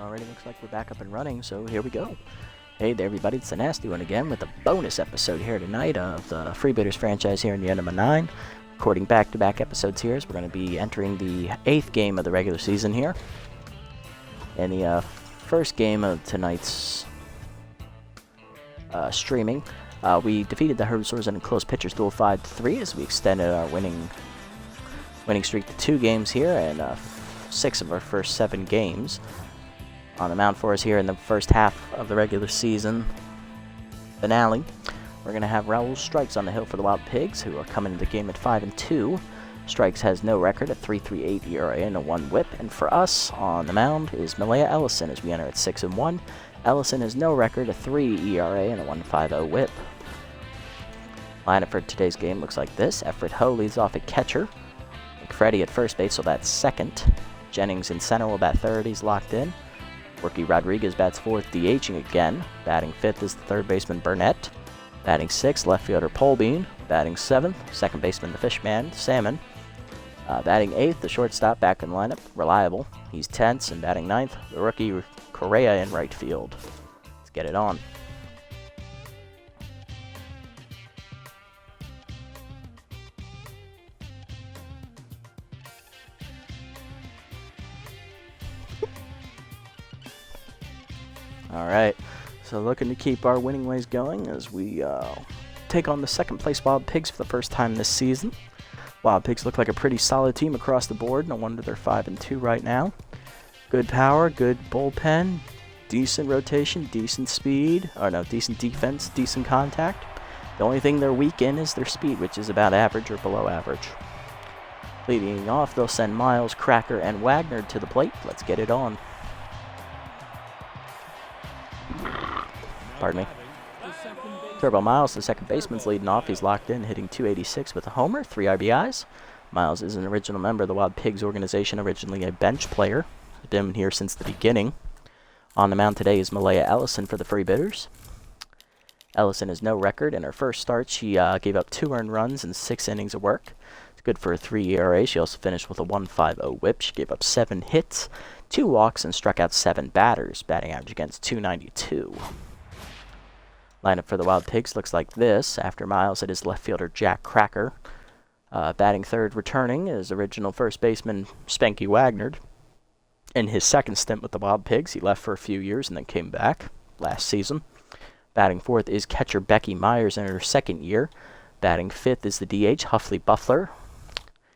Already looks like we're back up and running, so here we go. Hey there everybody, it's the Nasty One again with a bonus episode here tonight of the Freebooters franchise here in the Enema 9. Recording back-to-back episodes here, as we're going to be entering the 8th game of the regular season here. And the first game of tonight's streaming, we defeated the Herbivores in a close pitchers duel 5-3 as we extended our winning streak to 2 games here and 6 of our first 7 games. On the mound for us here in the first half of the regular season finale, we're going to have Raul Strikes on the hill for the Wild Pigs, who are coming into the game at 5-2. Strikes has no record, a 3.38 ERA and a 1 WHIP. And for us on the mound is Malaya Ellison as we enter at 6-1. Ellison has no record, a 3 ERA and a 1.50 WHIP. Lineup for today's game looks like this. Efred Ho leads off at catcher. Mcfreddy at first base, so that's second. Jennings in center will bat third, he's locked in. Rookie Rodriguez bats fourth, DHing again. Batting fifth is the third baseman Burnett. Batting sixth, left fielder Polbean. Batting seventh, second baseman the Fishman, Salmon. Batting eighth, the shortstop back in the lineup, Reliable. He's tense, and batting ninth, the rookie Correa in right field. Let's get it on. Alright, so looking to keep our winning ways going as we take on the second place Wild Pigs for the first time this season. Wild Pigs look like a pretty solid team across the board, no wonder they're 5-2 right now. Good power, good bullpen, decent rotation, decent speed, decent defense, decent contact. The only thing they're weak in is their speed, which is about average or below average. Leading off, they'll send Miles, Cracker, and Wagner to the plate. Let's get it on. Pardon me. Turbo Miles, the second baseman's leading off. He's locked in, hitting .286 with a homer, 3 RBIs. Miles is an original member of the Wild Pigs organization, originally a bench player. Been here since the beginning. On the mound today is Malaya Ellison for the Freebooters. Ellison has no record. In her first start, she gave up 2 earned runs and 6 innings of work. It's good for a 3 ERA. She also finished with a 1.50 WHIP. She gave up 7 hits, 2 walks, and struck out 7 batters. Batting average against .292. Lineup for the Wild Pigs looks like this. After Miles, it is left fielder Jack Cracker. Batting third, returning, is original first baseman Spanky Wagner. In his second stint with the Wild Pigs, he left for a few years and then came back last season. Batting fourth is catcher Becky Myers in her second year. Batting fifth is the DH Huffley Buffler.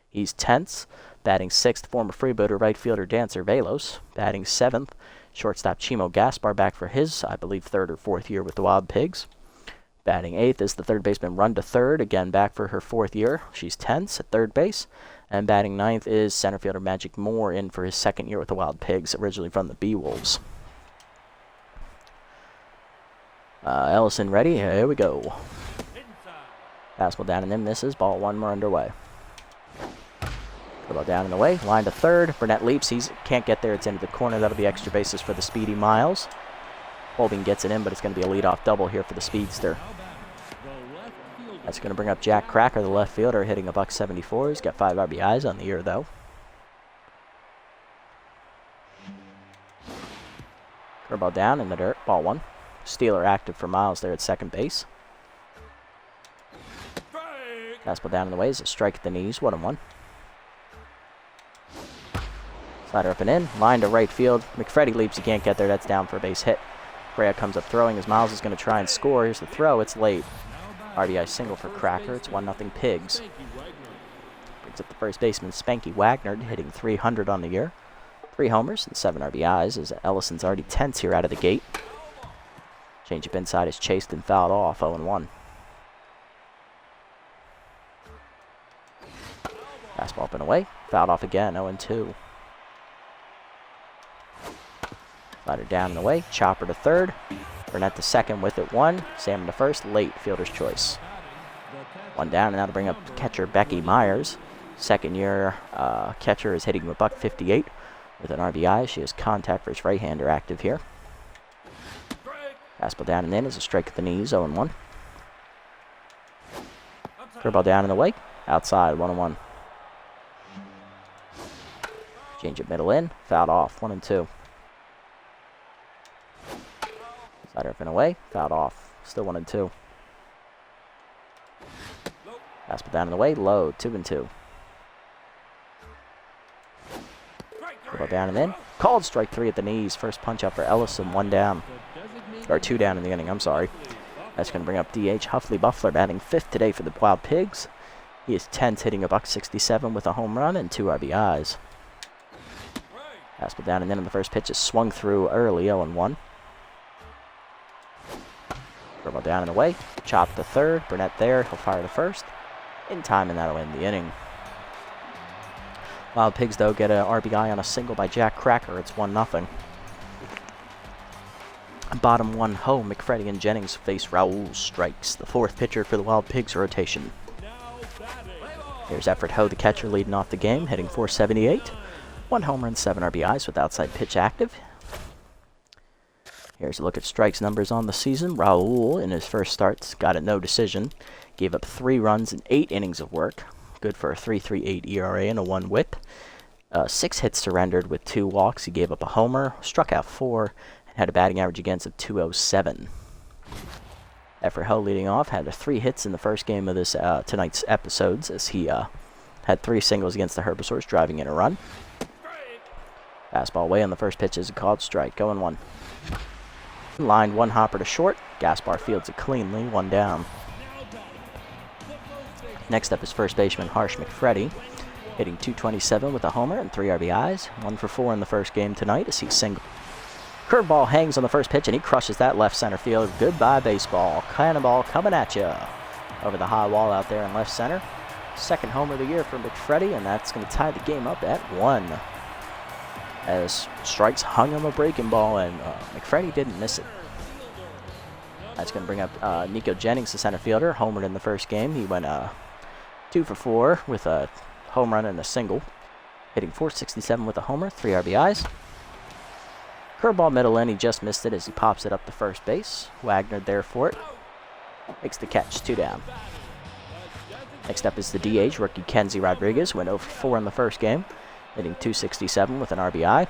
He's tense. Batting sixth, former Freebooter right fielder Dancer Velos. Batting seventh, shortstop Chimo Gaspar, back for his, I believe, 3rd or 4th year with the Wild Pigs. Batting 8th is the third baseman Run to Third, again back for her 4th year. She's tense at third base. And batting 9th is center fielder Magic Moore, in for his 2nd year with the Wild Pigs, originally from the Beewolves. Ellison ready, here we go. Fastball down and in, misses, ball 1, more underway. Ball down and away, line to third. Burnett leaps, he can't get there, it's into the corner. That'll be extra bases for the speedy Miles. Holbein gets it in, but it's going to be a leadoff double here for the speedster. That's going to bring up Jack Cracker, the left fielder, hitting a .174. He's got 5 RBIs on the year, though. Curveball down in the dirt, ball 1. Stealer active for Miles there at second base. Fastball down in the way is a strike at the knees, 1-1. Slider up and in, line to right field. Mcfreddy leaps, he can't get there, that's down for a base hit. Correa comes up throwing as Miles is going to try and score. Here's the throw, it's late. RBI single for Cracker, it's 1-0 Pigs. Brings up the first baseman Spanky Wagner, hitting .300 on the year. 3 homers and 7 RBIs as Ellison's already tense here out of the gate. Changeup inside is chased and fouled off, 0-1. Fastball up and away, fouled off again, 0-2. Slider down and away, chopper to third. Burnett to second with it, 1. Salmon to first, late, fielder's choice. 1 down, and that'll bring up catcher Becky Myers. 2nd year catcher is hitting a .158 with an RBI. She has contact for his right-hander active here. Fastball down and in is a strike at the knees, 0-1. Curveball down and away, outside, 1-1. Change it middle in, fouled off, 1-2. Slider up and away. Fouled off. Still 1-2. Fastball down and away. Low. 2-2. Curveball down and in. Called strike 3 at the knees. First punch out for Ellison. 1 down. Or 2 down in the inning. I'm sorry. That's going to bring up DH Huffley Buffler, batting 5th today for the Wild Pigs. He is 10th, hitting a .167 with a home run and 2 RBIs. Fastball down and in on the first pitch is swung through early, 0-1. Curveball down and away. Chop the third. Burnett there. He'll fire the first. In time, and that'll end the inning. Wild Pigs, though, get an RBI on a single by Jack Cracker. It's 1-0. Bottom 1 home, Mcfreddy and Jennings face Raul Strikes, the 4th pitcher for the Wild Pigs rotation. Here's Effort Ho, the catcher, leading off the game, hitting .478. 1 homer and 7 RBIs with outside pitch active. Here's a look at Strikes' numbers on the season. Raul, in his first starts, got a no decision. Gave up 3 runs in 8 innings of work. Good for a 3.38 ERA and a 1 whip. 6 hits surrendered with 2 walks. He gave up a homer, struck out 4, and had a batting average against of .207. Effort Ho leading off, had 3 hits in the first game of this tonight's episodes, as he had 3 singles against the Herbivores, driving in a run. Fastball away on the first pitch is a called strike, 0-1. Lined 1 hopper to short. Gaspar fields it cleanly, 1 down. Next up is first baseman Harsh Mcfreddy, hitting .227 with a homer and 3 RBIs. 1 for 4 in the first game tonight as he single. Curveball hangs on the first pitch, and he crushes that left center field. Goodbye, baseball. Cannonball coming at you. Over the high wall out there in left center. 2nd homer of the year for Mcfreddy, and that's going to tie the game up at 1. As Strikes hung him a breaking ball, and Mcfreddy didn't miss it. That's going to bring up Nico Jennings, the center fielder, homered in the first game. He went 2 for 4 with a home run and a single. Hitting .467 with a homer, 3 RBIs. Curveball middle in, he just missed it as he pops it up to first base. Wagner there for it. Makes the catch, 2 down. Next up is the DH, rookie Kenzie Rodriguez, went 0 for 4 in the first game, hitting .267 with an RBI.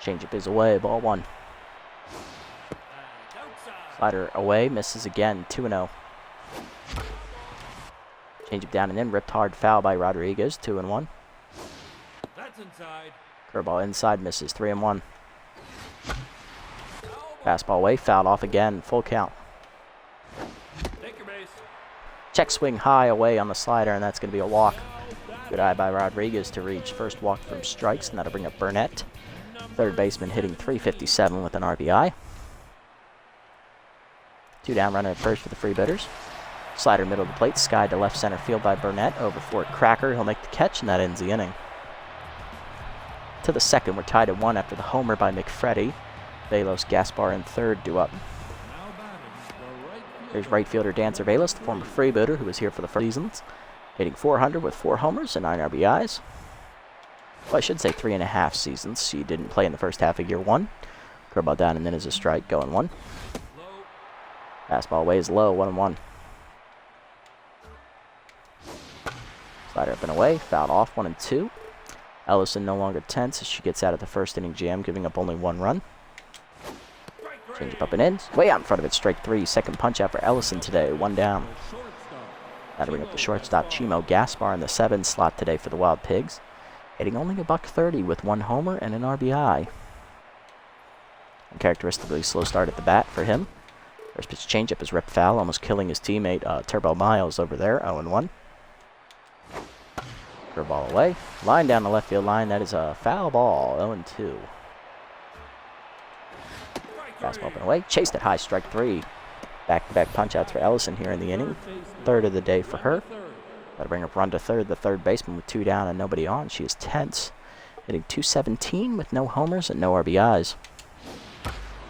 Changeup is away, ball 1. Slider away, misses again, 2-0. Changeup down and in, ripped hard foul by Rodriguez, 2-1. Curveball inside, misses, 3-1. Fastball away, fouled off again, full count. Check swing high away on the slider, and that's going to be a walk. Good eye by Rodriguez to reach. First walk from Strikes, and that'll bring up Burnett. Third baseman hitting .357 with an RBI. 2 down, runner at first for the Freebooters. Slider middle of the plate, skied to left center field by Burnett. Over for Cracker, he'll make the catch, and that ends the inning. To the second, we're tied at 1 after the homer by Mcfreddy. Velos, Gaspar, and third due up. There's right fielder Dan Cervelis, the former Freebooter who was here for the first seasons, hitting .400 with 4 homers and 9 RBIs. Well, I should say 3.5 seasons. He didn't play in the first half of year 1. Curveball down and then is a strike, going 1. Fastball away is low, 1-1. Slider up and away, fouled off, 1-2. Ellison no longer tense as she gets out of the first inning jam, giving up only 1 run. Changeup up and in. Way out in front of it, strike 3. Second punch out for Ellison today, 1 down. That'll bring up the shortstop Chimo Gaspar in the 7 slot today for the Wild Pigs, hitting only a .130 with 1 homer and an RBI. Uncharacteristically slow start at the bat for him. First pitch changeup is ripped foul, almost killing his teammate Turbo Miles over there, 0-1. Curveball away. Line down the left field line. That is a foul ball. 0-2. Fastball up and away. Chased it high. Strike 3. Back-to-back punch-outs for Ellison here in the inning. 3rd of the day for her. That'll bring up run to third. The third baseman with 2 down and nobody on. She is tense. Hitting .217 with no homers and no RBIs.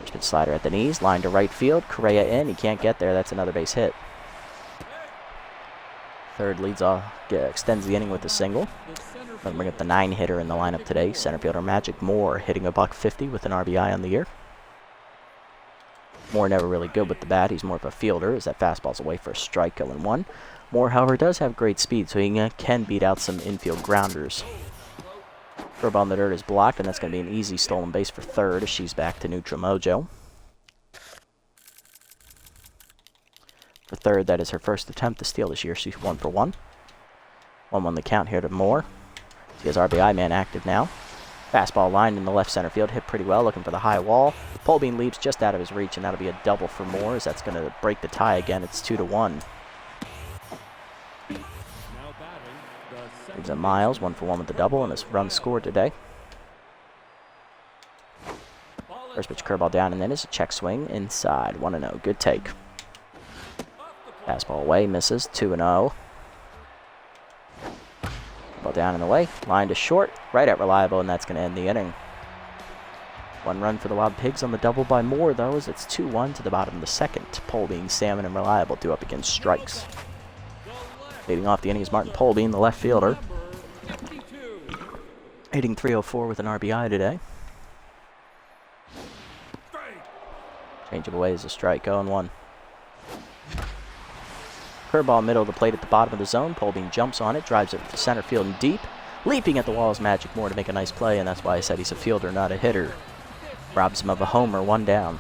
First pitch slider at the knees. Line to right field. Correa in. He can't get there. That's another base hit. Third leads off, extends the inning with a single. That'll bring up the 9-hitter in the lineup today. Center fielder Magic Moore hitting a .150 with an RBI on the year. Moore never really good with the bat. He's more of a fielder as that fastball's away for a strike, 0-1. Moore, however, does have great speed, so he can beat out some infield grounders. Curveball in the dirt is blocked, and that's going to be an easy stolen base for third as she's back to neutral mojo. For third, that is her first attempt to steal this year. She's 1 for 1. 1-1 the count here to Moore. She has RBI man active now. Fastball lined in the left center field, hit pretty well, looking for the high wall. Polbean leaps just out of his reach, and that'll be a double for Moore, as that's going to break the tie again. It's 2-1. Brings up Miles, 1 for 1 with the double, and his run scored today. First pitch curveball down, and then is a check swing inside. 1-0. Good take. Fastball away, misses. 2-0. Ball down and away. Line to short, right at Reliable, and that's going to end the inning. 1 run for the Wild Pigs on the double by Moore, though, as it's 2-1 to the bottom of the second. Polbean, Salmon, and Reliable due up against strikes. Leading off the inning is Martin Polbean, the left fielder. Hitting .304 with an RBI today. Change it away is a strike, 0-1. Curveball middle of the plate at the bottom of the zone. Polbean jumps on it, drives it to center field and deep. Leaping at the wall is Magic Moore to make a nice play, and that's why I said he's a fielder, not a hitter. Robs him of a homer, 1 down.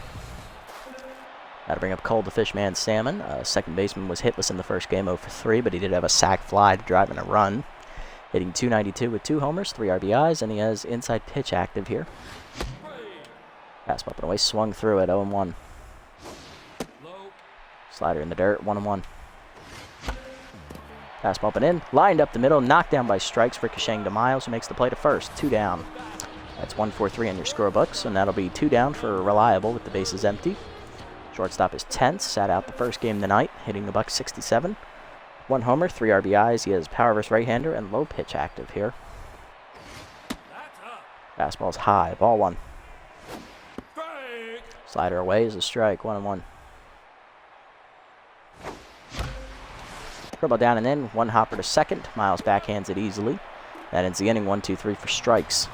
That'll bring up Cole the Fishman Salmon. Second baseman was hitless in the first game, 0 for 3, but he did have a sac fly to drive in a run. Hitting .292 with 2 homers, 3 RBIs, and he has inside pitch active here. Fastball up and away, swung through it, 0-1. Slider in the dirt, 1-1. Fastball up and in, lined up the middle, knocked down by strikes, ricocheting to Miles, who makes the play to first. 2 down. That's 1-4-3 on your scorebooks, and that'll be 2 down for Reliable with the bases empty. Shortstop is Tense, sat out the first game of the night, hitting the .67. 1 homer, 3 RBIs. He has power versus right-hander and low pitch active here. Fastball's high, ball 1. Slider away is a strike, 1-1. Curveball down and in, 1 hopper to second. Miles backhands it easily. That ends the inning, 1-2-3 for strikes.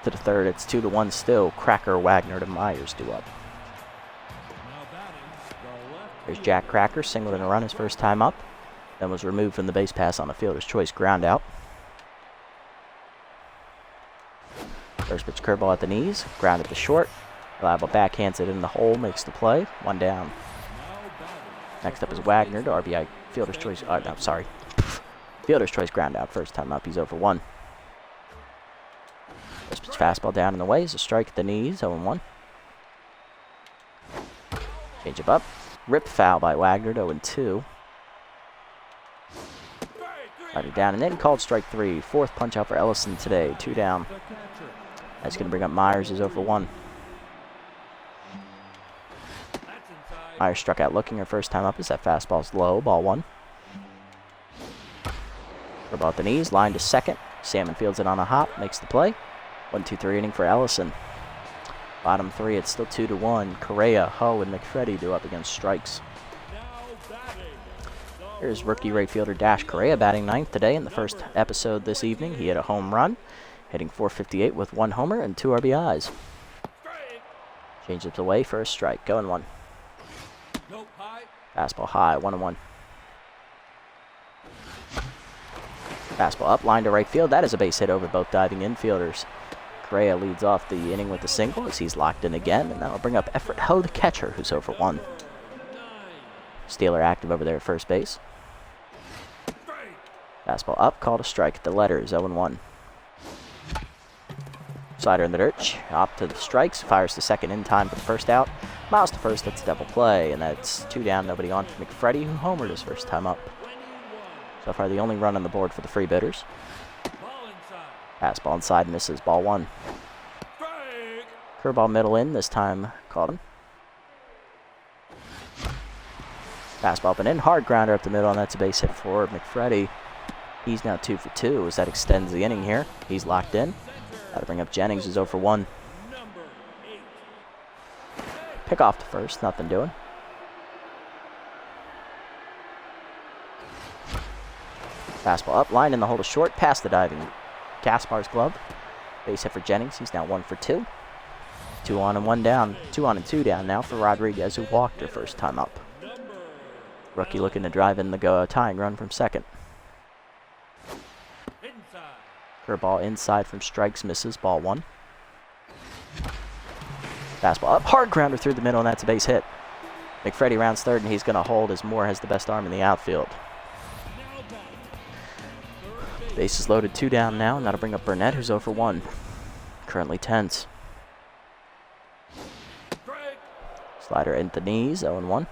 To the third, it's 2-1 still. Cracker, Wagner to Myers due up. There's Jack Cracker, singled in a run his first time up. Then was removed from the base pass on a fielder's choice ground out. First pitch curveball at the knees, grounded to short. Reliable backhands it in the hole, makes the play. 1 down. Next up is Wagner to RBI fielder's choice. No, sorry. Fielder's choice ground out. First time up, he's 0 for 1. First pitch fastball down in the way is a strike at the knees, 0-1. Change up. Ripped foul by Wagner, 0-2. Slider down and in, called strike 3. 4th punch out for Ellison today, 2 down. That's going to bring up Myers, who's 0 for 1. Myers struck out looking her first time up as that fastball's low, ball 1. Curveball at the knees, line to second. Salmon fields it on a hop, makes the play. 1-2-3 inning for Ellison. Bottom 3, it's still 2-1. Correa, Ho, and Mcfreddy due up against strikes. Here's rookie right fielder Dash Correa batting 9th today in the first episode this evening. He hit a home run, hitting .458 with 1 homer and 2 RBIs. Change it away for a strike, 0-1. Fastball high, 1-1. Fastball up, line to right field. That is a base hit over both diving infielders. Correa leads off the inning with a single as he's locked in again, and that'll bring up Everett Ho, the catcher, who's 0 for 1. Steeler active over there at first base. Fastball up, called a strike at the letters, 0-1. Slider in the dirt, chop to the strikes, fires to second in time for the first out. Miles to first, that's a double play, and that's 2 down, nobody on for Mcfreddy, who homered his first time up. So far, the only run on the board for the Freebooters. Fastball inside, misses, ball 1. Curveball middle in, this time called him. Fastball up and in, hard grounder up the middle, and that's a base hit for Mcfreddy. He's now 2 for 2 as that extends the inning here. He's locked in. That'll bring up Jennings, who's 0 for 1. Pick off to first, nothing doing. Fastball up, line in the hole to short, past the diving Gaspar's glove. Base hit for Jennings, he's now 1 for 2. 2 on and 1 down, 2 on and 2 down now for Rodriguez, who walked her first time up. Rookie looking to drive in the tying run from second. Curveball inside from strikes, misses, ball 1. Fastball up, hard grounder through the middle, and that's a base hit. Mcfreddy rounds third, and he's going to hold as Moore has the best arm in the outfield. Bases loaded, 2 down now, and that'll bring up Burnett, who's 0 for 1. Currently tense. Slider in the knees, 0-1.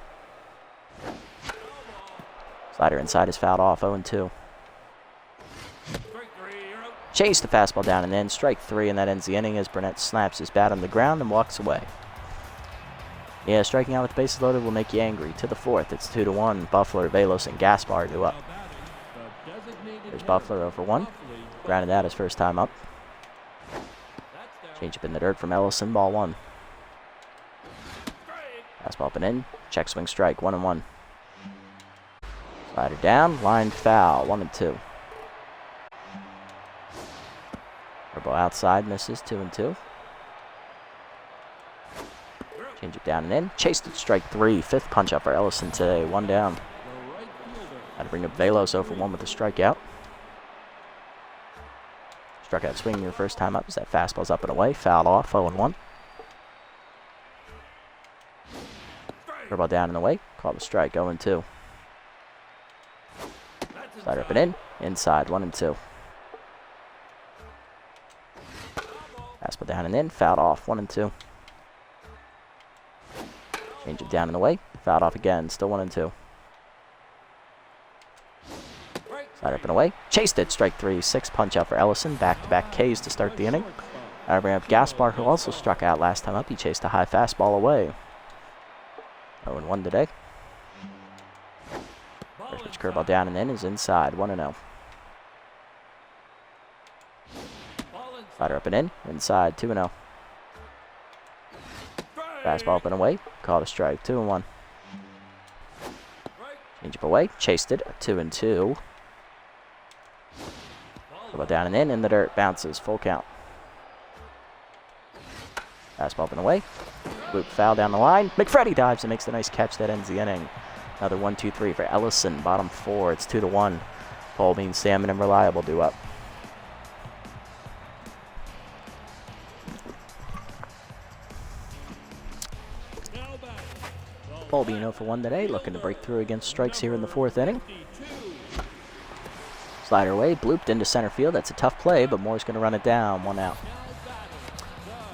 Slider inside is fouled off, 0-2. Chase the fastball down and in, strike 3, and that ends the inning as Burnett snaps his bat on the ground and walks away. Yeah, striking out with the bases loaded will make you angry. To the 4th, it's 2-1. Buffler, Velos, and Gaspar do up. There's Buffler 0 for 1. Grounded out his first time up. Change up in the dirt from Ellison, ball 1. Fastball up and in, check swing strike, 1-1. Slider down, line foul, 1-2. Curveball outside, misses, 2-2. Change it down and in. Chased it, strike 3. 5th punch up for Ellison today, 1 down. Got to bring up Velos 0 for 1 with a strikeout. Struck out swinging your first time up as that fastball's up and away. Fouled off, 0-1. Curveball down and away. Called a strike, 0-2. Slider up and in. Inside, 1-2. Fastball down and in. Fouled off, 1-2. Change it down and away. Fouled off again. Still 1-2. Slider up and away. Chased it. Strike 3. 6th punch out for Ellison. Back-to-back Ks to start the inning. I bring up Gaspar, who also struck out last time up. He chased a high fastball away. 0-1 today. First pitch curveball down and in is inside. 1-0. Slider up and in. Inside. 2-0. Fastball up and away. Called a strike. 2-1. Change up away. Chased it. 2-2. Curveball down and in the dirt. Bounces. Full count. Fastball up and away. Loop foul down the line. Mcfreddy dives and makes the nice catch that ends the inning. Another 1-2-3 for Ellison. Bottom 4. It's 2-1. Paul Bean, Salmon, and Reliable do up. Paul Bean 0 for 1 today, looking to break through against strikes here in the 4th inning. Slider away, blooped into center field. That's a tough play, but Moore's going to run it down. 1 out.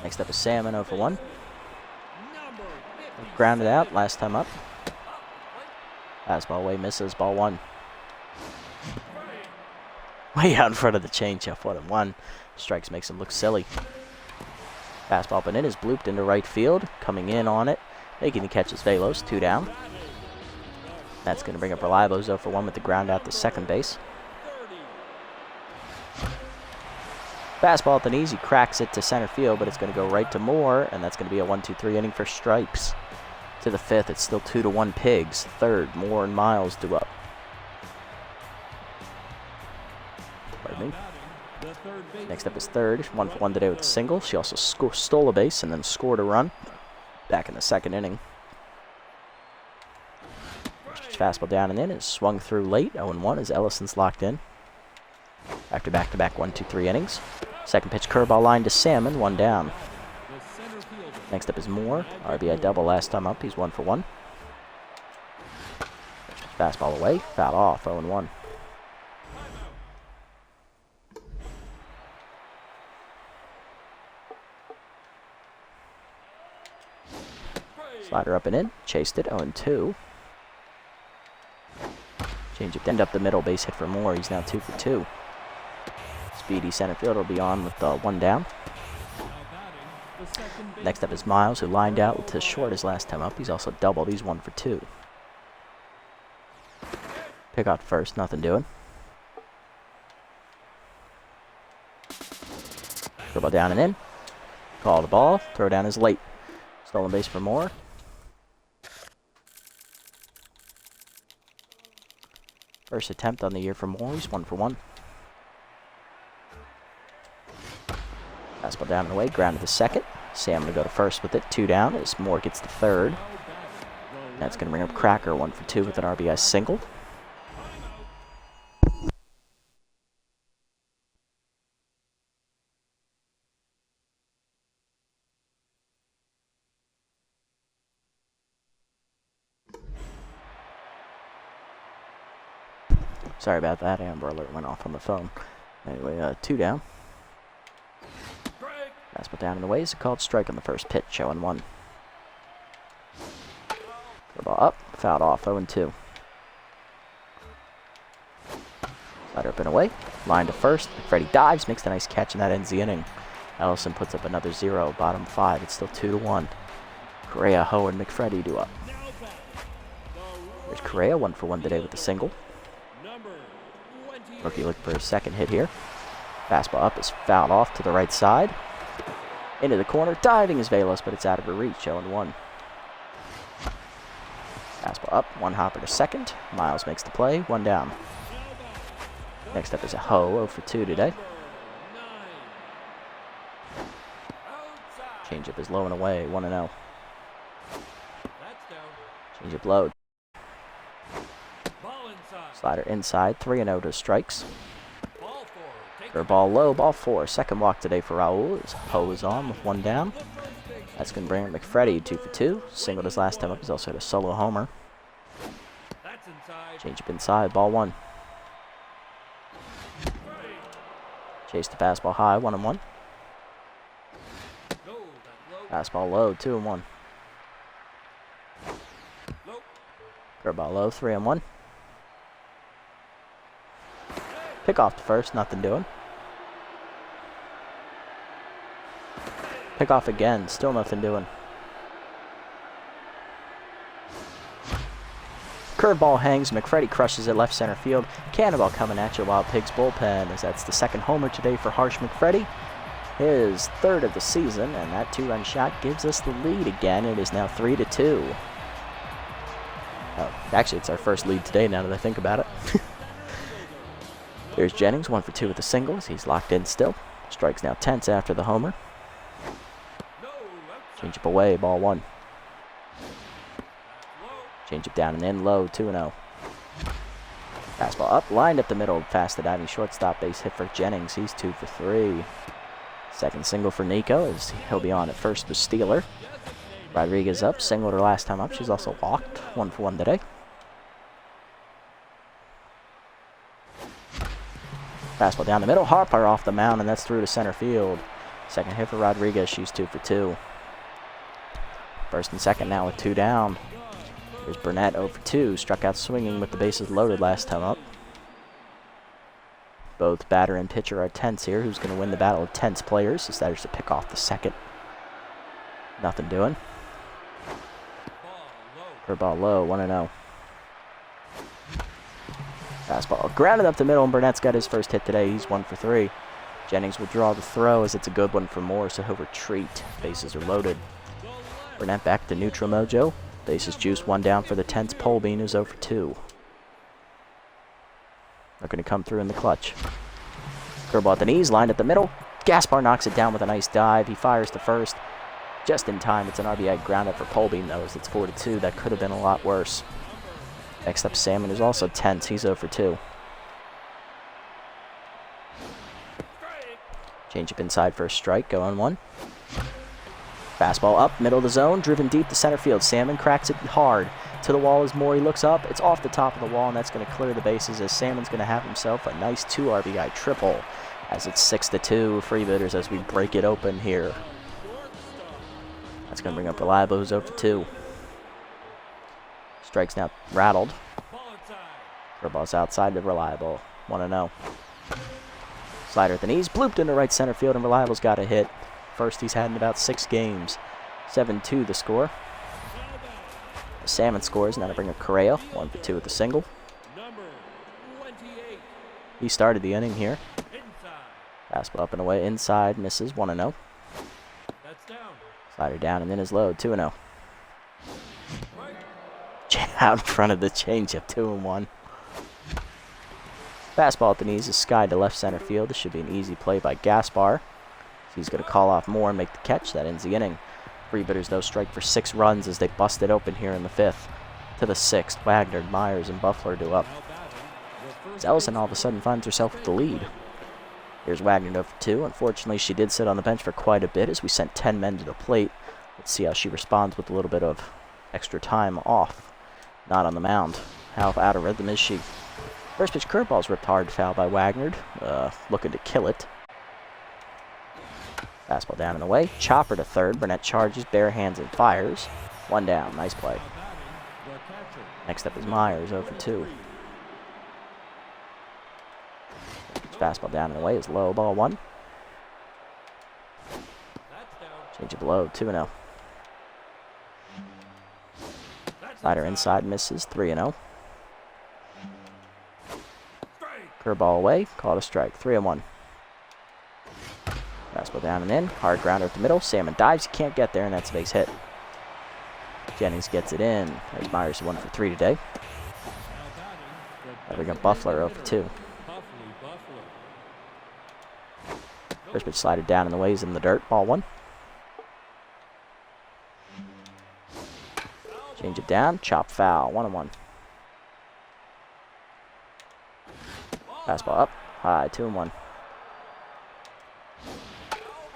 Next up is Salmon 0 for 1. Grounded out last time up. Fastball away, misses, ball 1. Way out in front of the changeup, 1-1. Strikes makes him look silly. Fastball up and in is blooped into right field. Coming in on it, making the catch is Velos, 2 down. That's going to bring up Reliable 0 for 1 with the ground out to second base. Fastball at the knees, he cracks it to center field, but it's going to go right to Moore, and that's going to be a 1-2-3 inning for strikes. To the 5th, it's still 2-1 Pigs. 3rd, Moore and Miles do up. Pardon me. Next up is 3rd, 1 for 1 today with a single. She also stole a base and then scored a run back in the 2nd inning. Fastball down and in is swung through late. 0-1 as Ellison's locked in. After back-to-back 1-2-3 innings. Second pitch curveball line to Salmon, 1 down. Next up is Moore. RBI double last time up. He's 1 for 1. Fastball away. Foul off. 0-1. Slider up and in. Chased it. 0-2. Change it. End up the middle. Base hit for Moore. He's now 2 for 2. Speedy center field will be on with 1 down. Next up is Miles, who lined out to short his last time up. He's also doubled. He's 1 for 2. Pick out first. Nothing doing. Dribble down and in. Call the ball. Throw down is late. Stolen base for Moore. First attempt on the year for Moore. He's 1 for 1. Fastball down and away. Ground to the 2nd. Sam to go to first with it. 2 down as Moore gets the 3rd. That's going to bring up Cracker 1 for 2 with an RBI single. Sorry about that. Amber alert went off on the phone. Anyway, 2 down. Fastball down and away is a called strike on the first pitch, 0-1. Ball up, fouled off, 0-2. Slider up and away, line to first. Mcfreddy dives, makes a nice catch, and that ends the inning. Ellison puts up another 0, bottom 5. It's still 2-1. Correa, Ho, and Mcfreddy do up. There's Correa, 1 for 1 today with a single. Rookie looking for his second hit here. Fastball up is fouled off to the right side. Into the corner, diving is Velos, but it's out of her reach, 0-1. Fastball up, 1 hopper to second. Miles makes the play, 1 down. Next up is a Ho, 0 for 2 today. Changeup is low and away, 1-0. Changeup low. Slider inside, 3-0 to strikes. Ball low, ball 4. Second walk today for Raul. His Ho is on with 1 down. That's going to bring Mcfreddy 2 for 2. Singled his last time up. He's also had a solo homer. Changeup inside, ball 1. Chase the fastball high, 1-1. Fastball low, 2-1. Curveball low, 3-1. Pick off to first, nothing doing. Pick off again, still nothing doing. Curveball hangs, Mcfreddy crushes it left center field. Cannonball coming at you, Wild Pigs bullpen, as that's the second homer today for Harsh Mcfreddy. His 3rd of the season, and that 2-run shot gives us the lead again. It is now 3-2. Oh, actually, it's our first lead today now that I think about it. There's Jennings, 1 for 2 with the singles. He's locked in still. Strikes now tense after the homer. Changeup away, ball 1. Changeup down and in, low, 2-0. Fastball up, lined up the middle, past the diving shortstop, base hit for Jennings. He's 2 for 3. Second single for Nico, as he'll be on at first with Steeler. Rodriguez up, singled her last time up. She's also walked, 1 for 1 today. Fastball down the middle, Harper off the mound, and that's through to center field. Second hit for Rodriguez, she's 2 for 2. First and second now with 2 down. There's Burnett 0 for 2, struck out swinging with the bases loaded last time up. Both batter and pitcher are tense here. Who's going to win the battle of tense players? As that is to pick off the second. Nothing doing. Curveball low, 1-0. Fastball grounded up the middle, and Burnett's got his first hit today. He's 1 for 3. Jennings will draw the throw as it's a good one for Moore, so he'll retreat. Bases are loaded. Burnett back to neutral mojo. Bases juiced, 1 down for the tense. Polbean is 0 for 2. They're going to come through in the clutch. Curveball at the knees, lined at the middle. Gaspar knocks it down with a nice dive. He fires to first. Just in time. It's an RBI ground up for Polbean, though, as it's 4-2. That could have been a lot worse. Next up, Salmon is also tense. He's 0 for 2. Changeup inside for a strike. Go on 1. Fastball up, middle of the zone, driven deep to center field. Salmon cracks it hard. To the wall as Morey looks up. It's off the top of the wall, and that's going to clear the bases as Salmon's going to have himself a nice 2 RBI triple. As it's 6-2, Freebooters as we break it open here. That's going to bring up Reliable, who's 0 for 2. Strikes now rattled. Curveball's outside to Reliable. 1-0. Slider at the knees, blooped into right center field, and Reliable's got a hit. First he's had in about 6 games. 7-2 the score. The Salmon scores, now to bring up Correa. 1 for 2 with the single. He started the inning here. Fastball up and away, inside, misses, 1-0. Slider down and in his low, 2-0. Out in front of the changeup, 2-1. Fastball at the knees is skied to left center field. This should be an easy play by Gaspar. He's going to call off Moore and make the catch. That ends the inning. Freebooters, though, strike for 6 runs as they bust it open here in the 5th. To the 6th, Wagner, Myers, and Buffler do up. As Ellison all of a sudden finds herself with the lead. Here's Wagner 0 for 2. Unfortunately, she did sit on the bench for quite a bit as we sent 10 men to the plate. Let's see how she responds with a little bit of extra time off. Not on the mound. How out of rhythm is she? First pitch curveball's ripped hard, foul by Wagner. Looking to kill it. Fastball down and away. Chopper to third. Burnett charges, bare hands and fires. One down. Nice play. Next up is Myers, 0 for 2. Fastball down and away is low, ball 1. Change it low, 2-0. Slider inside, misses, 3-0. Curveball away, called a strike, 3-1. Fastball down and in, hard grounder at the middle. Salmon dives, he can't get there, and that's a base hit. Jennings gets it in. There's Myers, 1 for 3 today. We got Buffler, 0 for 2. First pitch slider down in the ways in the dirt, ball 1. Change it down, chop foul, 1-1. Fastball up, high, 2-1.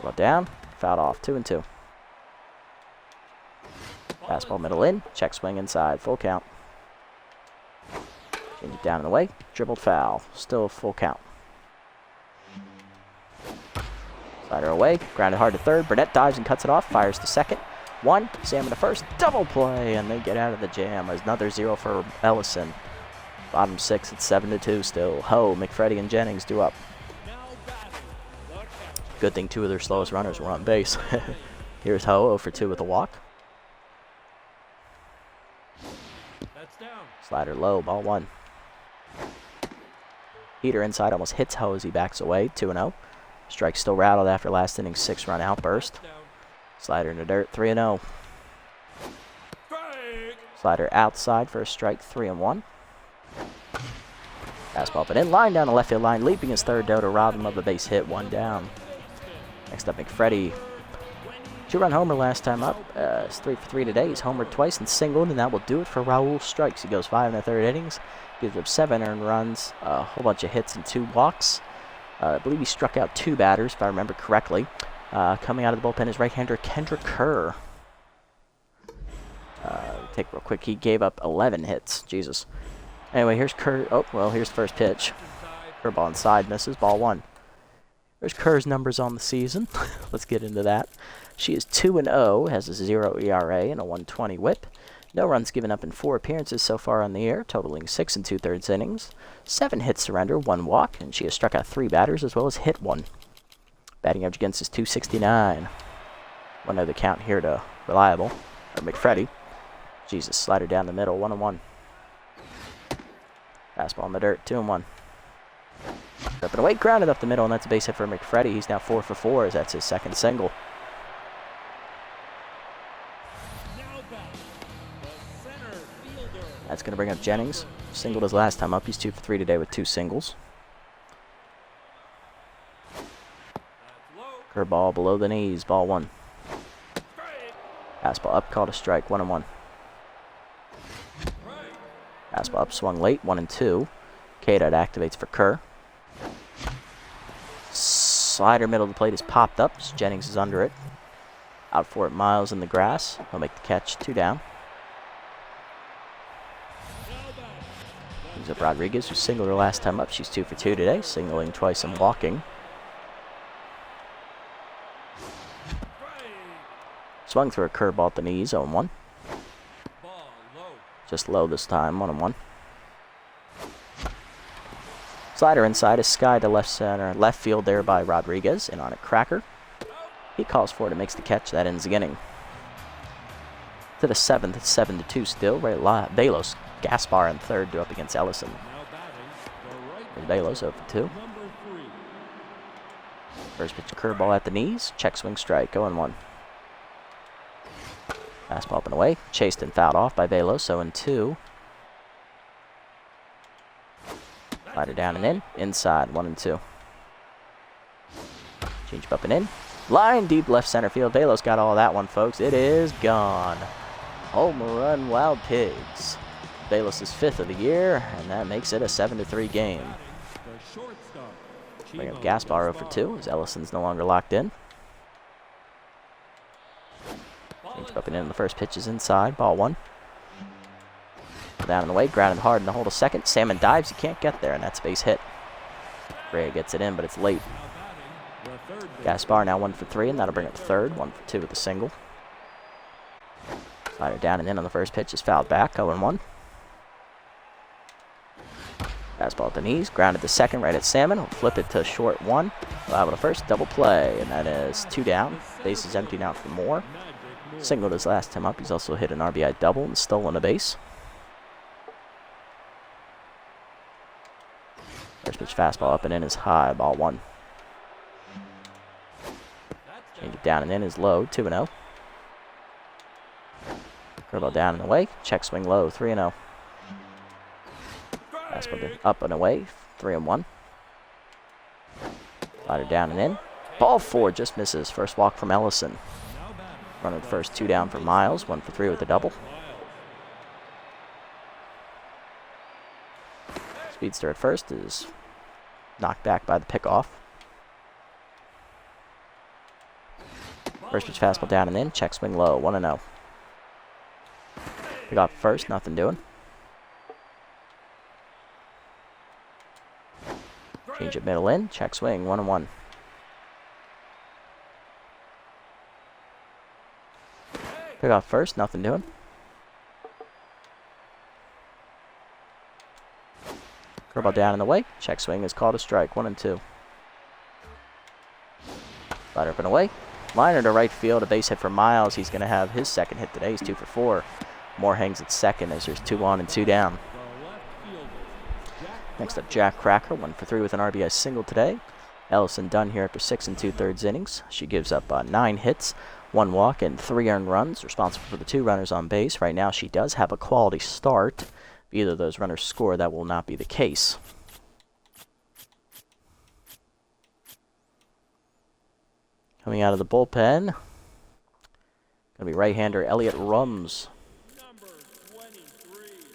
Ball down, fouled off, 2-2. Fastball middle in, check swing inside, full count. Change it down and away, dribbled foul, still full count. Slider away, grounded hard to third. Burnett dives and cuts it off, fires to second. 1, Salmon to first, double play, and they get out of the jam. There's another 0 for Ellison. Bottom 6, it's 7-2 still. Ho, Mcfreddy and Jennings due up. Good thing 2 of their slowest runners were on base. Here's Ho, 0 for 2 with a walk. Slider low, ball 1. Heater inside almost hits Ho as he backs away, 2-0. Strike still rattled after last inning's 6-run outburst. Slider in the dirt, 3-0. Slider outside for a strike, 3-1. Fastball but in, line down the left field line, leaping his third dough to rob him of a base hit, 1 down. Next up, Mcfreddy. 2-run homer last time up. It's 3 for 3 today. He's homered twice and singled, and that will do it for Raul Strikes. He goes 5 in the 3rd innings, gives up 7 earned runs, a whole bunch of hits and 2 walks. I believe he struck out 2 batters, if I remember correctly. Coming out of the bullpen is right-hander Kendrick Kerr. Take real quick. He gave up 11 hits. Jesus. Anyway, here's Kerr. Oh, well, here's the first pitch. Curveball inside, misses, ball 1. There's Kerr's numbers on the season. Let's get into that. She is 2-0, has a 0 ERA and a 120 whip. No runs given up in 4 appearances so far on the year, totaling 6 2/3 innings. 7 hits surrender, 1 walk, and she has struck out 3 batters as well as hit 1. Batting average against is .269. One other count here to Reliable, or Mcfreddy. Jesus, slider down the middle, 1-1. Fastball in the dirt, 2-1. Up and away, grounded up the middle, and that's a base hit for Mcfreddy. He's now 4 for 4 as that's his 2nd single. That's going to bring up Jennings. Singled his last time up. He's 2 for 3 today with 2 singles. Curveball below the knees, ball 1. Fastball up, called a strike, 1-1. Fastball up, swung late, 1-2. K-Dot activates for Kerr. Slider middle of the plate is popped up. Jennings is under it. Out for it, Miles in the grass. He'll make the catch, 2 down. Brings up Rodriguez, who singled her last time up. She's 2 for 2 today, singling twice and walking. Swung through a curveball at the knees, 0-1. Just low this time, 1-1. Slider inside is skied to left field there by Rodriguez, and on a cracker. He calls for it and makes the catch. That ends the inning. To the 7th, it's 7-2 still. Velos, Gaspar in 3rd, due up against Ellison. There's Velos, 0 for 2. First pitch, curveball at the knees. Check swing strike, 0-1. Fastball up and away. Chased and fouled off by Velos, 0-2. Slider down and in. Inside, 1-2. Change up and in. Line deep left center field. Velos got all of that one, folks. It is gone. Home run, Wild Pigs. Velos' 5th of the year, and that makes it a 7-3 game. Bring up Gaspar 0 for 2 as Ellison's no longer locked in. Change up and in. The first pitch is inside, ball 1. down in the way, grounded hard in the hold a second. Salmon dives, he can't get there, and that's a base hit. Gray gets it in, but it's late. Gaspar now 1 for 3, and that'll bring up third. 1 for 2 with a single. Slider down and in on the first pitch is fouled back, 0-1. Fastball at the knees, grounded to second, right at Salmon. He'll flip it to short 1. Liable to first, double play, and that is 2 down. Base is empty now for Moore. Singled his last time up. He's also hit an RBI double and stolen a base. First pitch fastball up and in is high, ball 1. Change it down and in is low, 2-0. Curveball down and away, check swing low, 3-0. Fastball up and away, 3-1. Slider down and in. Ball 4 just misses. First walk from Ellison. Runner at first, 2 down for Miles, 1 for 3 with a double. Speedster at first is knocked back by the pickoff. First pitch fastball down and in, check swing low, 1-0. Pick off first, nothing doing. Change it middle in, check swing, 1-1. Pick off first, nothing doing. Curveball down in the way, check swing is called a strike, 1-2. Slider up and away. Liner to right field, a base hit for Miles. He's going to have his second hit today. He's 2 for 4. Moore hangs at second as there's 2 on and 2 down. Next up, Jack Cracker, 1 for 3 with an RBI single today. Ellison done here after 6 2/3 innings. She gives up 9 hits, 1 walk, and 3 earned runs, responsible for the 2 runners on base. Right now, she does have a quality start. If either of those runners score, that will not be the case. Coming out of the bullpen, going to be right-hander Elliot Rums.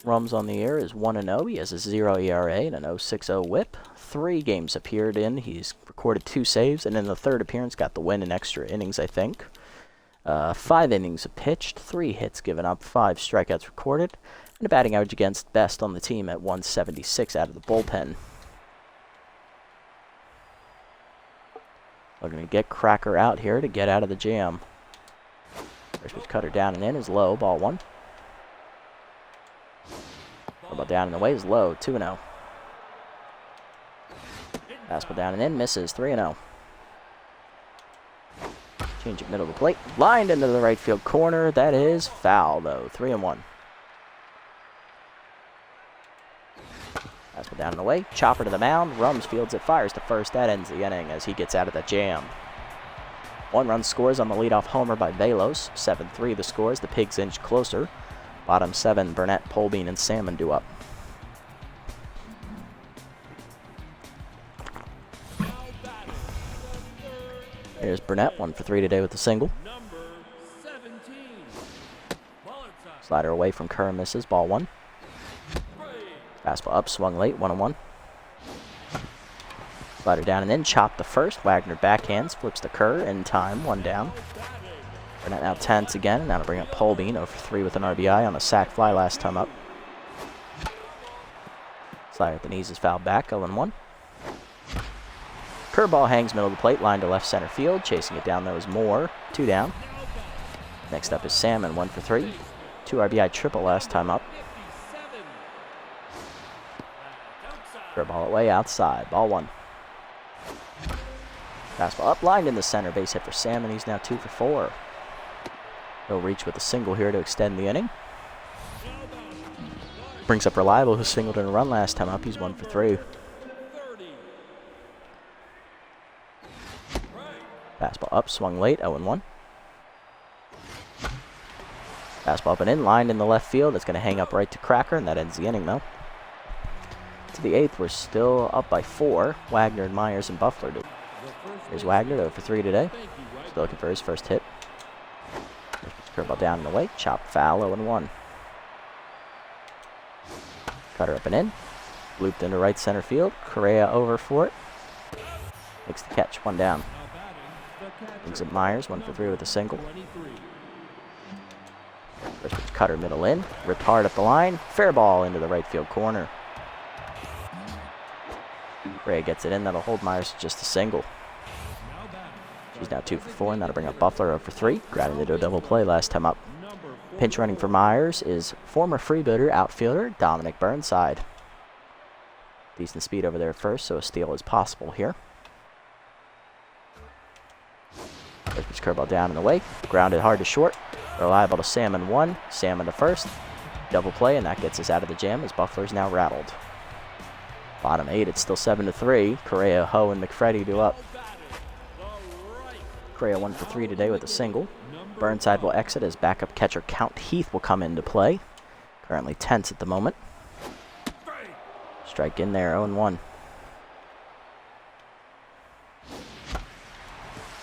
Rums on the air is 1-0. He has a 0 ERA and an 0.60 whip. 3 games appeared in. He's recorded 2 saves, and in the 3rd appearance got the win in extra innings, I think. 5 innings pitched, 3 hits given up, 5 strikeouts recorded, and a batting average against best on the team at 176 out of the bullpen. We're going to get Cracker out here to get out of the jam. First pitch cutter down and in is low, ball 1. Fastball down and away is low, 2-0. Fastball down and in, misses, 3-0. Change it middle of the plate, lined into the right field corner. That is foul, though, 3-1. Fastball down and away, chopper to the mound. Rums fields it, fires to first. That ends the inning as he gets out of the jam. 1 run scores on the leadoff homer by Velos. 7-3 the scores. The Pigs inch closer. Bottom 7, Burnett, Polbean, and Salmon do up. Here's Burnett, 1 for 3 today with a single. Slider away from Kerr, misses, ball 1. Fastball up, swung late, 1-1. Slider down and in, chopped the first. Wagner backhands, flips to Kerr, in time, 1 down. Burnett now tense again, and that'll bring up Polbean, 0 for 3 with an RBI on a sac fly last time up. Slider at the knees is fouled back, 0-1. Curveball hangs middle of the plate, line to left center field. Chasing it down, though, is Moore, 2 down. Next up is Salmon, 1 for 3. 2 RBI triple last time up. Curveball away outside, ball 1. Fastball up, lined in the center, base hit for Salmon. He's now 2 for 4. He'll reach with a single here to extend the inning. Brings up Reliable, who singled in a run last time up. He's 1 for 3. Fastball up, swung late, 0-1. Fastball up and in, lined in the left field. That's going to hang up right to Cracker, and that ends the inning, though. To the 8th, we're still up by 4. Wagner and Myers and Buffler do. Here's Wagner, 0 for 3 today. Still looking for his first hit. Curveball down and away, chop foul, 0-1. Cutter up and in, looped into right center field. Correa over for it. Makes the catch, 1 down. Brings up Myers, 1 for 3 with a single. First pitch cutter middle in, ripped hard up the line, fair ball into the right field corner. Ray gets it in, that'll hold Myers to just a single. She's now 2 for 4, and that'll bring up Buffler 0 for 3, grounded into a double play last time up. Pinch running for Myers is former Freebooter outfielder Dominic Burnside. Decent speed over there first, so a steal is possible here. First pitch curveball down and away, grounded hard to short. Reliable to Salmon 1, Salmon to first. Double play, and that gets us out of the jam as Buffler's now rattled. Bottom 8, it's still 7 to 3. Correa, Ho, and Mcfreddy do up. Correa 1 for 3 today with a single. Burnside will exit as backup catcher Count Heath will come into play. Currently tense at the moment. Strike in there, 0-1.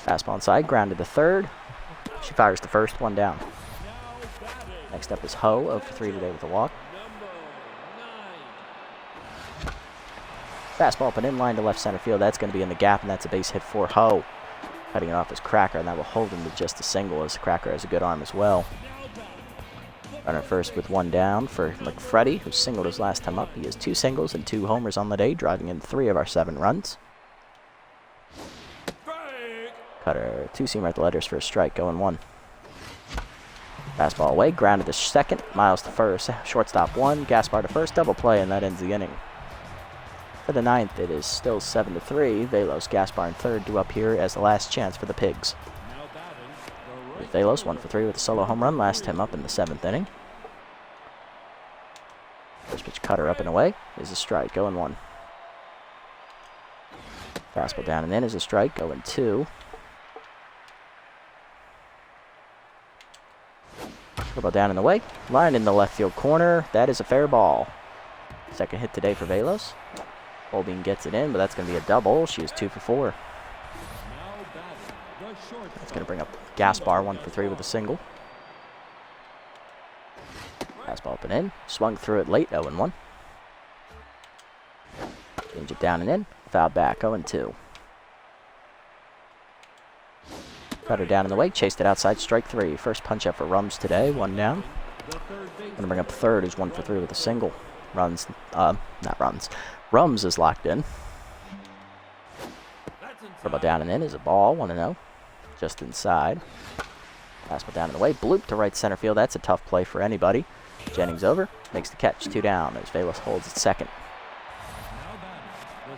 Fastball inside, grounded to third. She fires the first, 1 down. Next up is Ho, 0 for 3 today with a walk. Fastball up and in line to left center field. That's going to be in the gap, and that's a base hit for Ho. Cutting it off as Cracker, and that will hold him to just a single as Cracker has a good arm as well. Runner first with 1 down for Mcfreddy, who singled his last time up. He has 2 singles and 2 homers on the day, driving in 3 of our 7 runs. Cutter, 2-seamer at the letters for a strike, 0-1. Fastball away, grounded to second, Miles to first, shortstop 1, Gaspar to first, double play, and that ends the inning. For the 9th, it is still 7 to 3. Velos, Gaspar, and third do up here as the last chance for the Pigs. Velos 1 for 3 with a solo home run last time up in the 7th inning. First pitch cutter up and away is a strike, 0-1. Fastball down and in is a strike, 0-2. Curveball down and away, line in the left field corner. That is a fair ball. Second hit today for Velos. Holbein gets it in, but that's going to be a double. She is 2 for 4. That's going to bring up Gaspar 1 for 3 with a single. Fastball up and in. Swung through it late, 0-1. Change it down and in. Foul back, 0-2. Cutter down in the way. Chased it outside, strike 3. First punch up for Rums today, 1 down. Going to bring up third, who's 1 for 3 with a single. Rums is locked in. Curveball down and in is a ball, 1-0. Just inside. Fastball down and away. Bloop to right center field. That's a tough play for anybody. Jennings over. Makes the catch. 2 down as Velos holds at second.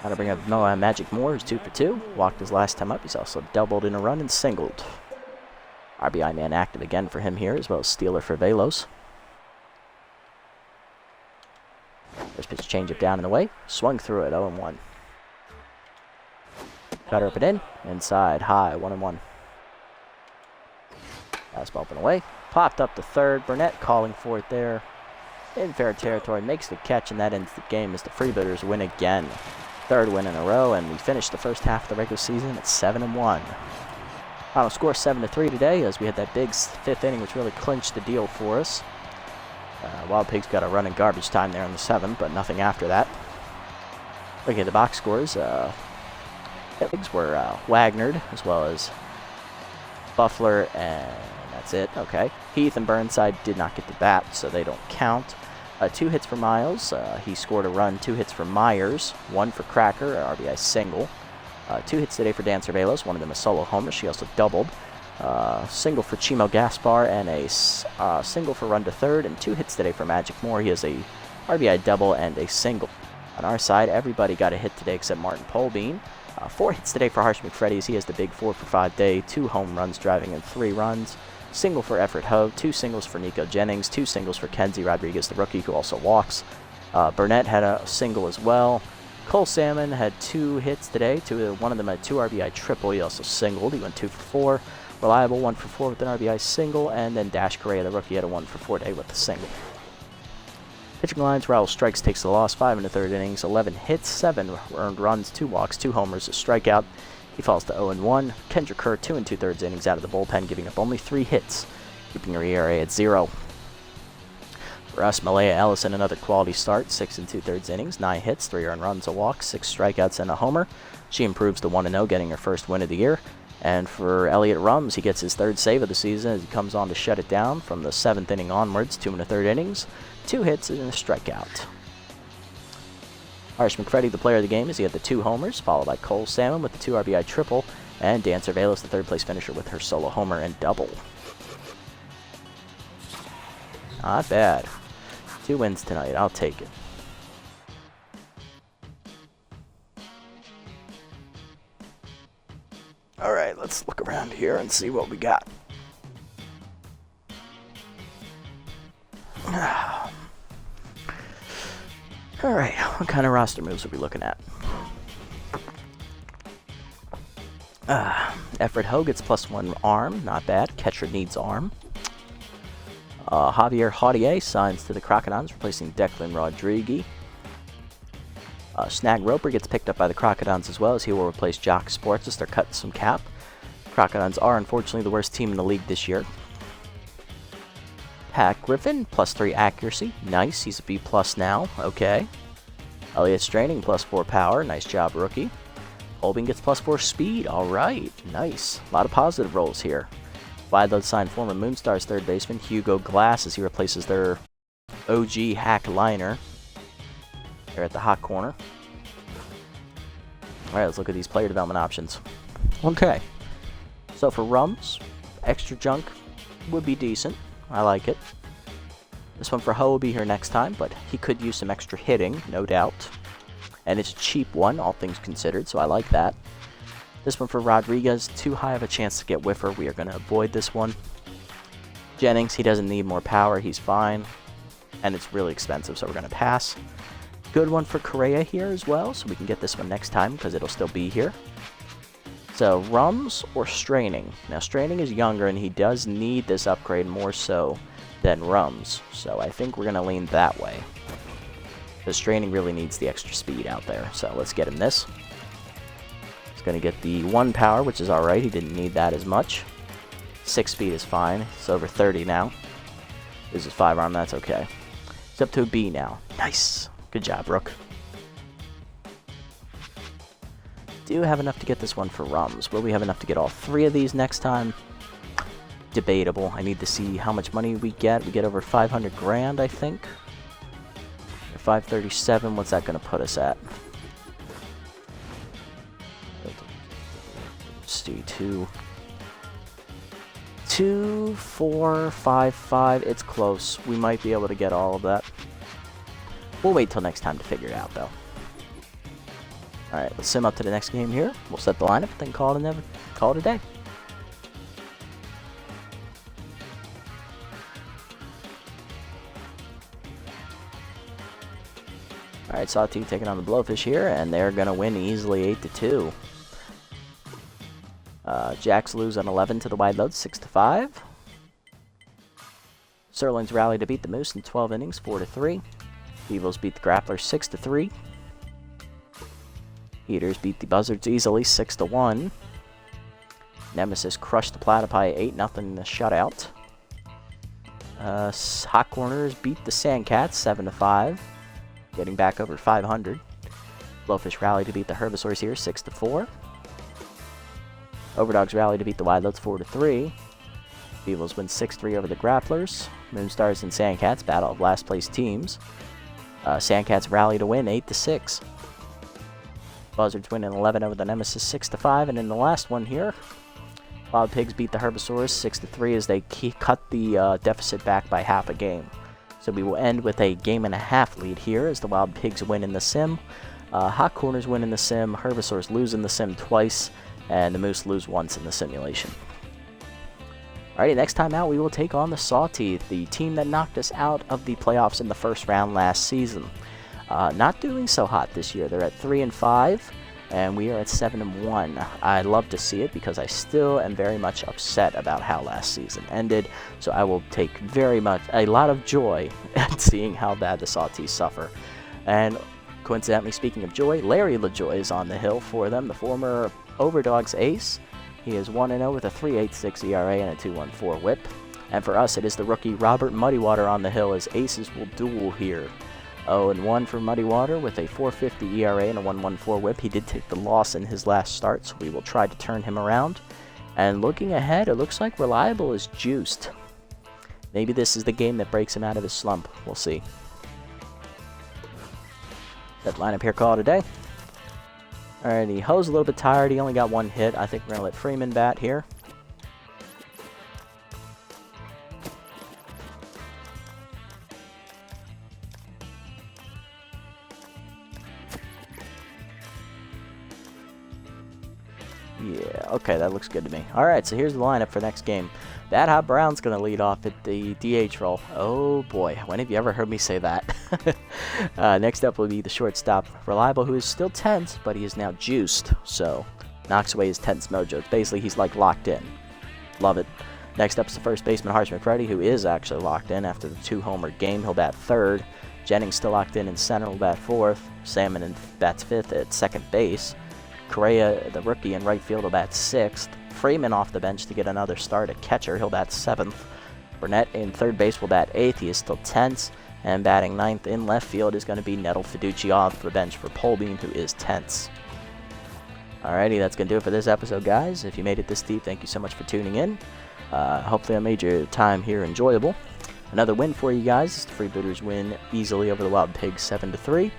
Now to bring up Noah Magic Moore, who's 2 for 2. Walked his last time up. He's also doubled in a run and singled. RBI man active again for him here, as well as stealer for Velos. First pitch changeup down and away. Swung through it, 0-1. Cutter up and in. Inside, high, 1-1. Fastball up and away. Popped up to third. Burnett calling for it there. In fair territory. Makes the catch, and that ends the game as the Freebooters win again. 3rd win in a row, and we finished the first half of the regular season at 7-1. Final score 7-3 today, as we had that big 5th inning, which really clinched the deal for us. Wild Pigs got a run in garbage time there in the 7th, but nothing after that. Looking at the box scores, Pigs were Wagnered, as well as Buffler, and that's it. Okay. Heath and Burnside did not get the bat, so they don't count. 2 hits for Miles. He scored a run. 2 hits for Myers. 1 for Cracker, an RBI single. 2 hits today for Dan Cervelos, one of them a solo homer. She also doubled. Single for Chimo Gaspar and a single for run to third, and 2 hits today for Magic Moore. He has a RBI double and a single. On our side, everybody got a hit today except Martin Polbean. 4 hits today for Harsh McFreddy. He has the big 4 for 5 day, 2 home runs driving in 3 runs. Single for Everett Ho, 2 singles for Nico Jennings, 2 singles for Kenzie Rodriguez, the rookie, who also walks. Burnett had a single as well. Cole Salmon had 2 hits today. One of them had 2 RBI triple. He also singled. He went 2 for 4. Reliable 1 for 4 with an RBI single, and then Dash Correa, the rookie, had a 1 for 4 day with a single. Pitching lines, Raul Strikes takes the loss, 5 in the 3rd innings, 11 hits, 7 earned runs, 2 walks, 2 homers, a strikeout. He falls to 0-1. Kendra Kerr, 2 2/3 innings out of the bullpen, giving up only 3 hits, keeping her ERA at 0. For us, Malaya Ellison, another quality start, 6 2/3 innings, 9 hits, 3 earned runs, a walk, 6 strikeouts, and a homer. She improves to 1-0, getting her first win of the year. And for Elliott Rums, he gets his 3rd save of the season as he comes on to shut it down from the 7th inning onwards, 2 1/3 innings, 2 hits and a strikeout. Harsh Mcfreddy, the player of the game, as he had the 2 homers, followed by Cole Salmon with the 2 RBI triple, and Dan Cervelis, the 3rd place finisher, with her solo homer and double. Not bad. 2 wins tonight. I'll take it. All right, let's look around here and see what we got. All right, what kind of roster moves are we looking at? Efred Ho gets +1 arm, not bad. Catcher needs arm. Javier Haudier signs to the Crocodons, replacing Declan Rodriguez. Snag Roper gets picked up by the Crocodons as well, as he will replace Jock Sports as they're cutting some cap. Crocodons are unfortunately the worst team in the league this year. Pat Griffin, +3 accuracy. Nice, he's a B+ now. Okay. Elliott Straining, +4 power. Nice job, rookie. Holbein gets +4 speed. All right, nice. A lot of positive rolls here. Wild signed former Moonstars 3rd baseman Hugo Glass as he replaces their OG hack liner. They're at the hot corner. All right, let's look at these player development options. Okay. So for Rums, extra junk would be decent. I like it. This one for Ho will be here next time, but he could use some extra hitting, no doubt. And it's a cheap one, all things considered, so I like that. This one for Rodriguez, too high of a chance to get whiffer. We are going to avoid this one. Jennings, he doesn't need more power. He's fine. And it's really expensive, so we're going to pass. Good one for Correa here as well, so we can get this one next time because it'll still be here. So, Rums or Straining? Now, Straining is younger, and he does need this upgrade more so than Rums. So, I think we're going to lean that way. Because Straining really needs the extra speed out there. So, let's get him this. He's going to get the 1 power, which is alright. He didn't need that as much. 6 speed is fine. It's over 30 now. This is 5 arm, that's okay. It's up to a B now. Nice. Good job, Rook. Do have enough to get this one for Rums. Will we have enough to get all 3 of these next time? Debatable. I need to see how much money we get. We get over 500 grand, I think. 537, what's that going to put us at? Let's do 2,455. It's close. We might be able to get all of that. We'll wait till next time to figure it out, though. Alright, let's sim up to the next game here. We'll set the lineup, then call it a day. Alright, Sawtooth taking on the Blowfish here, and they're going to win easily 8-2. Jacks lose on 11 to the Wide Loads, 6-5. Sirloins rally to beat the Moose in 12 innings, 4-3. Devils beat the Grapplers 6-3. Heaters beat the Buzzards easily 6-1. Nemesis crushed the Platypi 8-0 in the shutout. Hot Corners beat the Sandcats 7-5, getting back over 500. Blowfish rally to beat the Herbivores here 6-4. Overdogs rally to beat the Wildloads 4-3. Devils win 6-3 over the Grapplers. Moonstars and Sandcats battle of last place teams. Sandcats rally to win 8-6. Buzzards win in 11 over the Nemesis 6-5, and in the last one here, Wild Pigs beat the Herbivores 6-3 as they cut the deficit back by half a game. So we will end with a 1.5 lead here as the Wild Pigs win in the sim. Hot Corners win in the sim, Herbivores lose in the sim twice, and the Moose lose once in the simulation. Alrighty, next time out we will take on the Sawteeth, the team that knocked us out of the playoffs in the first round last season. Not doing so hot this year. They're at 3-5, and we are at 7-1. I love to see it because I still am very much upset about how last season ended. So I will take a lot of joy at seeing how bad the Sawteeth suffer. And coincidentally, speaking of joy, Larry LaJoy is on the hill for them, the former Overdogs ace. He is 1-0 with a 3.86 ERA and a 2.14 WHIP. And for us, it is the rookie Robert Muddywater on the hill as aces will duel here. 0-1 for Muddywater with a 4.50 ERA and a 1.14 WHIP. He did take the loss in his last start, so we will try to turn him around. And looking ahead, it looks like Reliable is juiced. Maybe this is the game that breaks him out of his slump. We'll see. That lineup here call today. Alrighty, Ho's a little bit tired. He only got one hit. I think we're going to let Freeman bat here. Yeah, okay, that looks good to me. Alright, so here's the lineup for next game. Bad Hot Brown's going to lead off at the DH role. Oh boy, when have you ever heard me say that? Next up will be the shortstop, Reliable, who is still tense, but he is now juiced, so knocks away his tense mojo. It's basically, he's like locked in. Love it. Next up is the first baseman, Harsh Mcfreddy, who is actually locked in after the 2-homer game. He'll bat third. Jennings still locked in center, will bat fourth. Salmon bats fifth at second base. Correa, the rookie in right field, will bat sixth. Freeman off the bench to get another start at catcher. He'll bat seventh. Burnett in third base will bat eighth. He is still tense. And batting ninth in left field is going to be Nettle Fiducci off the bench for Polbean, who is tense. Alrighty, that's going to do it for this episode, guys. If you made it this deep, thank you so much for tuning in. Hopefully I made your time here enjoyable. Another win for you guys. The Freebooters win easily over the Wild Pigs 7-3.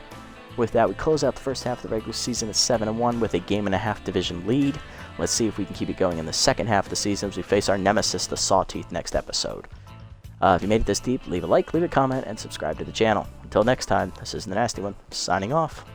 With that, we close out the first half of the regular season at 7-1 with a game-and-a-half division lead. Let's see if we can keep it going in the second half of the season as we face our nemesis, the Sawtooth, next episode. If you made it this deep, leave a like, leave a comment, and subscribe to the channel. Until next time, this is the Nasty One, signing off.